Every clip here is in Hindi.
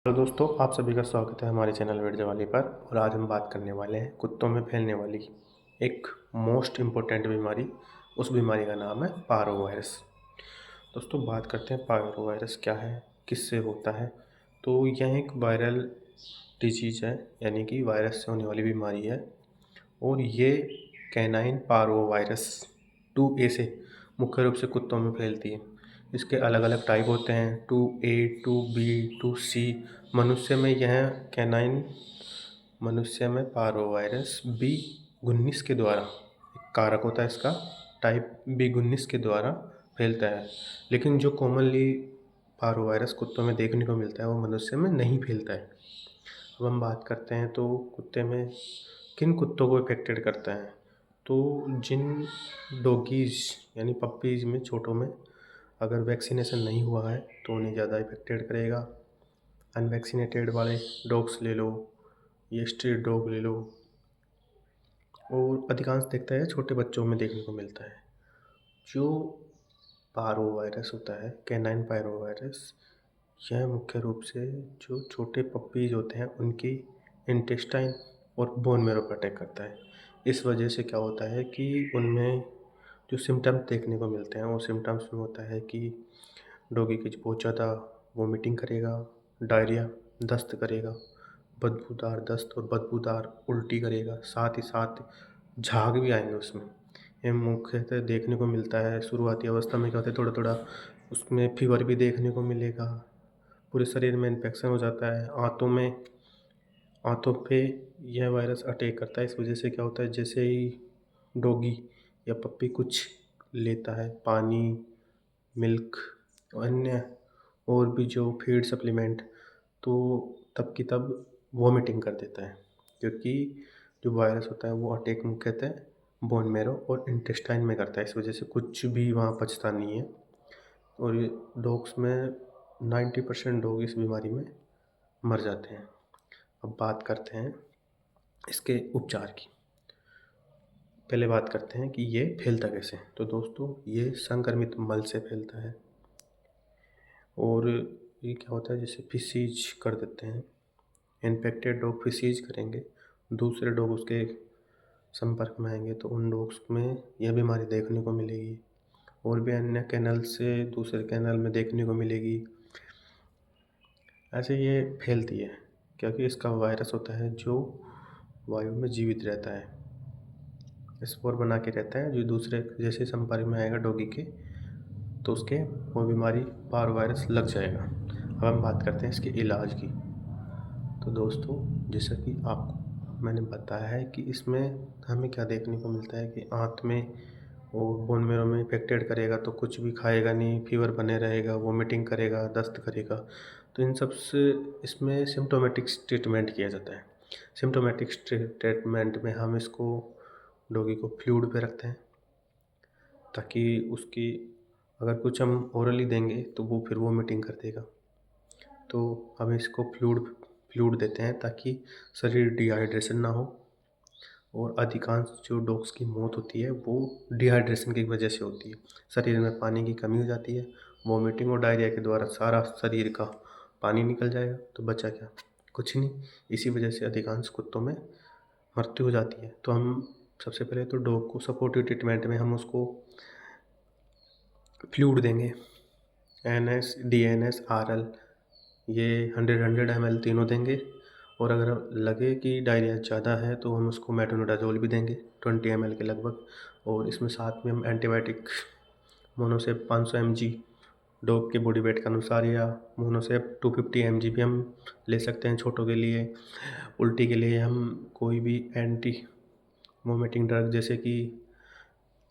हेलो दोस्तों, आप सभी का स्वागत है हमारे चैनल वेट जवाली पर। और आज हम बात करने वाले हैं कुत्तों में फैलने वाली एक मोस्ट इम्पोर्टेंट बीमारी। उस बीमारी का नाम है पारो वायरस। दोस्तों, बात करते हैं पारो वायरस क्या है, किससे होता है। तो यह एक वायरल डिजीज़ है, यानी कि वायरस से होने वाली बीमारी है। और ये कैनाइन पारो वायरस 2A से मुख्य रूप से कुत्तों में फैलती है। इसके अलग अलग टाइप होते हैं, 2A, 2B, 2C। मनुष्य में यह कैनाइन मनुष्य में पारो वायरस B19 के द्वारा एक कारक होता है, इसका टाइप B19 के द्वारा फैलता है। लेकिन जो कॉमनली पारो वायरस कुत्तों में देखने को मिलता है वो मनुष्य में नहीं फैलता है। अब हम बात करते हैं तो कुत्ते में किन कुत्तों को इफेक्टेड करता है। तो जिन डॉगीज़ यानी पप्पीज़ में, छोटों में अगर वैक्सीनेशन नहीं हुआ है तो उन्हें ज़्यादा इफेक्टेड करेगा। अनवैक्सीनेटेड वाले डॉग्स ले लो, ये स्ट्रीट डॉग ले लो। और अधिकांश देखता है छोटे बच्चों में देखने को मिलता है। जो पारो वायरस होता है, कैनाइन पायरो वायरस, यह मुख्य रूप से जो छोटे पप्पीज होते हैं उनकी इंटेस्टाइन और बोन मैरो पर अटैक करता है। इस वजह से क्या होता है कि उनमें जो सिम्टम्स देखने को मिलते हैं वो सिम्टम्स में होता है कि डॉगी की बहुत ज़्यादा वोमिटिंग करेगा, डायरिया, दस्त करेगा, बदबूदार दस्त और बदबूदार उल्टी करेगा, साथ ही साथ झाग भी आएंगे उसमें। ये मुख्यतः देखने को मिलता है शुरुआती अवस्था में। क्या होता है, थोड़ा थोड़ा उसमें फीवर भी देखने को मिलेगा, पूरे शरीर में इन्फेक्शन हो जाता है, आंतों पे यह वायरस अटैक करता है। इस वजह से क्या होता है, जैसे ही डॉगी या पप्पी कुछ लेता है, पानी, मिल्क, अन्य और भी जो फीड सप्लीमेंट, तो तब की तब वॉमिटिंग कर देता है। क्योंकि जो वायरस होता है वो अटैक मुख्यतः बोन मैरो और इंटेस्टाइन में करता है। इस वजह से कुछ भी वहाँ पचता नहीं है। और ये डॉग्स में 90% डॉग इस बीमारी में मर जाते हैं। अब बात करते हैं इसके उपचार की। पहले बात करते हैं कि ये फैलता कैसे। तो दोस्तों, ये संक्रमित मल से फैलता है। और ये क्या होता है, जैसे फिसीज कर देते हैं, इन्फेक्टेड डॉग फिसीज करेंगे, दूसरे डॉग उसके संपर्क में आएंगे तो उन डॉग्स में यह बीमारी देखने को मिलेगी। और भी अन्य कैनल से दूसरे कैनल में देखने को मिलेगी। ऐसे ये फैलती है क्योंकि इसका वायरस होता है जो वायु में जीवित रहता है, स्पोर बना के रहता है। जो दूसरे जैसे संपर्क में आएगा डॉगी के तो उसके वो बीमारी पारो वायरस लग जाएगा। अब हम बात करते हैं इसके इलाज की। तो दोस्तों, जैसा कि आपको मैंने बताया है कि इसमें हमें क्या देखने को मिलता है कि आंत में और बोन मैरो में इफेक्टेड करेगा तो कुछ भी खाएगा नहीं, फीवर बने रहेगा, वोमिटिंग करेगा, दस्त करेगा। तो इन सब से इसमें सिम्टोमेटिक ट्रीटमेंट किया जाता है। सिम्टोमेटिक ट्रीटमेंट में हम इसको डॉगी को फ्लूइड पे रखते हैं, ताकि उसकी अगर कुछ हम ओरली देंगे तो वो फिर वोमिटिंग कर देगा। तो हम इसको फ्लूइड देते हैं ताकि शरीर डिहाइड्रेशन ना हो। और अधिकांश जो डॉग्स की मौत होती है वो डिहाइड्रेशन की वजह से होती है। शरीर में पानी की कमी हो जाती है, वोमिटिंग और डायरिया के द्वारा सारा शरीर का पानी निकल जाएगा तो बचा क्या, कुछ नहीं। इसी वजह से अधिकांश कुत्तों में मृत्यु हो जाती है। तो हम सबसे पहले तो डॉग को सपोर्टिव ट्रीटमेंट में हम उसको फ्लूइड देंगे, NS, DNS, RL, ये 100 ml तीनों देंगे। और अगर लगे कि डायरिया ज़्यादा है तो हम उसको मेट्रोनिडाज़ोल भी देंगे 20 ml के लगभग। और इसमें साथ में हम एंटीबायोटिक मोनोसेप 500 mg डॉग के बॉडी वेट के अनुसार, या मोनोसेप 250 mg भी हम ले सकते हैं छोटों के लिए। उल्टी के लिए हम कोई भी एंटी वोमिटिंग ड्रग जैसे कि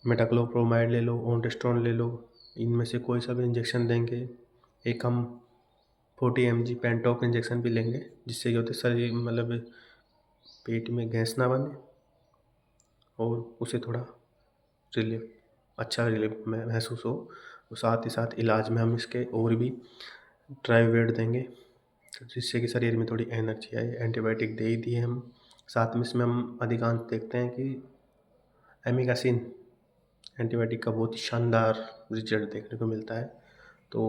मेटाक्लोप्रोमाइड ले लो, ओंडेस्ट्रॉन ले लो, इनमें से कोई सा भी इंजेक्शन देंगे। एक हम 40 mg पेंटॉक इंजेक्शन भी लेंगे, जिससे क्या होता है शरीर मतलब पेट में गैस ना बने और उसे थोड़ा रिलीफ, अच्छा रिलीफ महसूस हो। और साथ ही साथ इलाज में हम इसके और भी ट्राइवेट देंगे, तो जिससे कि शरीर में थोड़ी एनर्जी आए। एंटीबायोटिक दे ही दिए हम, साथ में इसमें हम अधिकांश देखते हैं कि एमिगासिन एंटीबायोटिक का बहुत ही शानदार रिजल्ट देखने को मिलता है। तो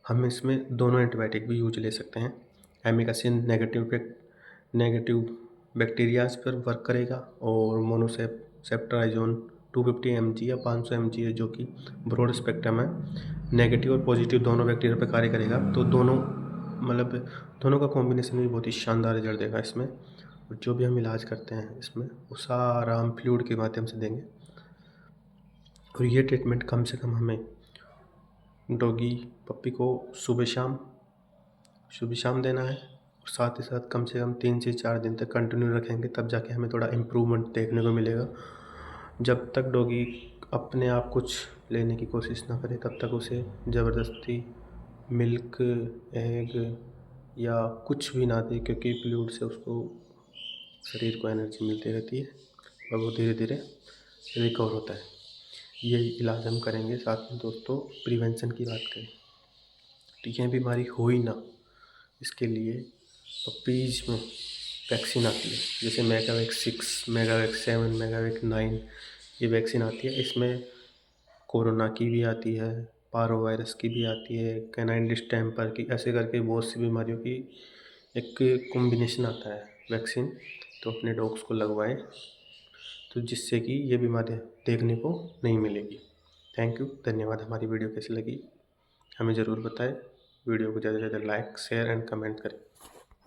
हम इसमें दोनों एंटीबायोटिक भी यूज ले सकते हैं, एमिकासिन नेगेटिव बैक्टीरियाज पर वर्क करेगा, और मोनोसेप्टराइजोन 250 mg या 500 mg है, जो कि ब्रॉड स्पेक्ट्रम है, नेगेटिव और पॉजिटिव दोनों बैक्टीरिया पर कार्य करेगा। तो दोनों का कॉम्बिनेशन भी बहुत ही शानदार रिजल्ट देगा इसमें। और जो भी हम इलाज करते हैं इसमें, वो सारा हम फ्लूइड के माध्यम से देंगे। और ये ट्रीटमेंट कम से कम हमें डॉगी पप्पी को सुबह शाम देना है, और साथ ही साथ कम से कम 3 से 4 दिन तक कंटिन्यू रखेंगे, तब जाके हमें थोड़ा इम्प्रूवमेंट देखने को मिलेगा। जब तक डॉगी अपने आप कुछ लेने की कोशिश ना करे, तब तक उसे ज़बरदस्ती मिल्क, एग या कुछ भी ना दें, क्योंकि फ्लूइड से उसको शरीर को एनर्जी मिलती रहती है और वो धीरे धीरे रिकवर होता है। यही इलाज हम करेंगे। साथ में दोस्तों, प्रिवेंशन की बात करें तो यह बीमारी हो ही ना, इसके लिए पपीज़ में वैक्सीन आती है, जैसे मेगावैक्स 6, मेगावैक्स 7, मेगावैक्स 9, ये वैक्सीन आती है। इसमें कोरोना की भी आती है, पारो वायरस की भी आती है, कैनाइन डिस्टेम्पर की, ऐसे करके बहुत सी बीमारियों की एक कॉम्बिनेशन आता है वैक्सीन। तो अपने डॉग्स को लगवाएं, तो जिससे कि ये बीमारियाँ देखने को नहीं मिलेगी। थैंक यू, धन्यवाद। हमारी वीडियो कैसी लगी हमें ज़रूर बताएं। वीडियो को ज़्यादा से ज़्यादा लाइक, शेयर एंड कमेंट करें।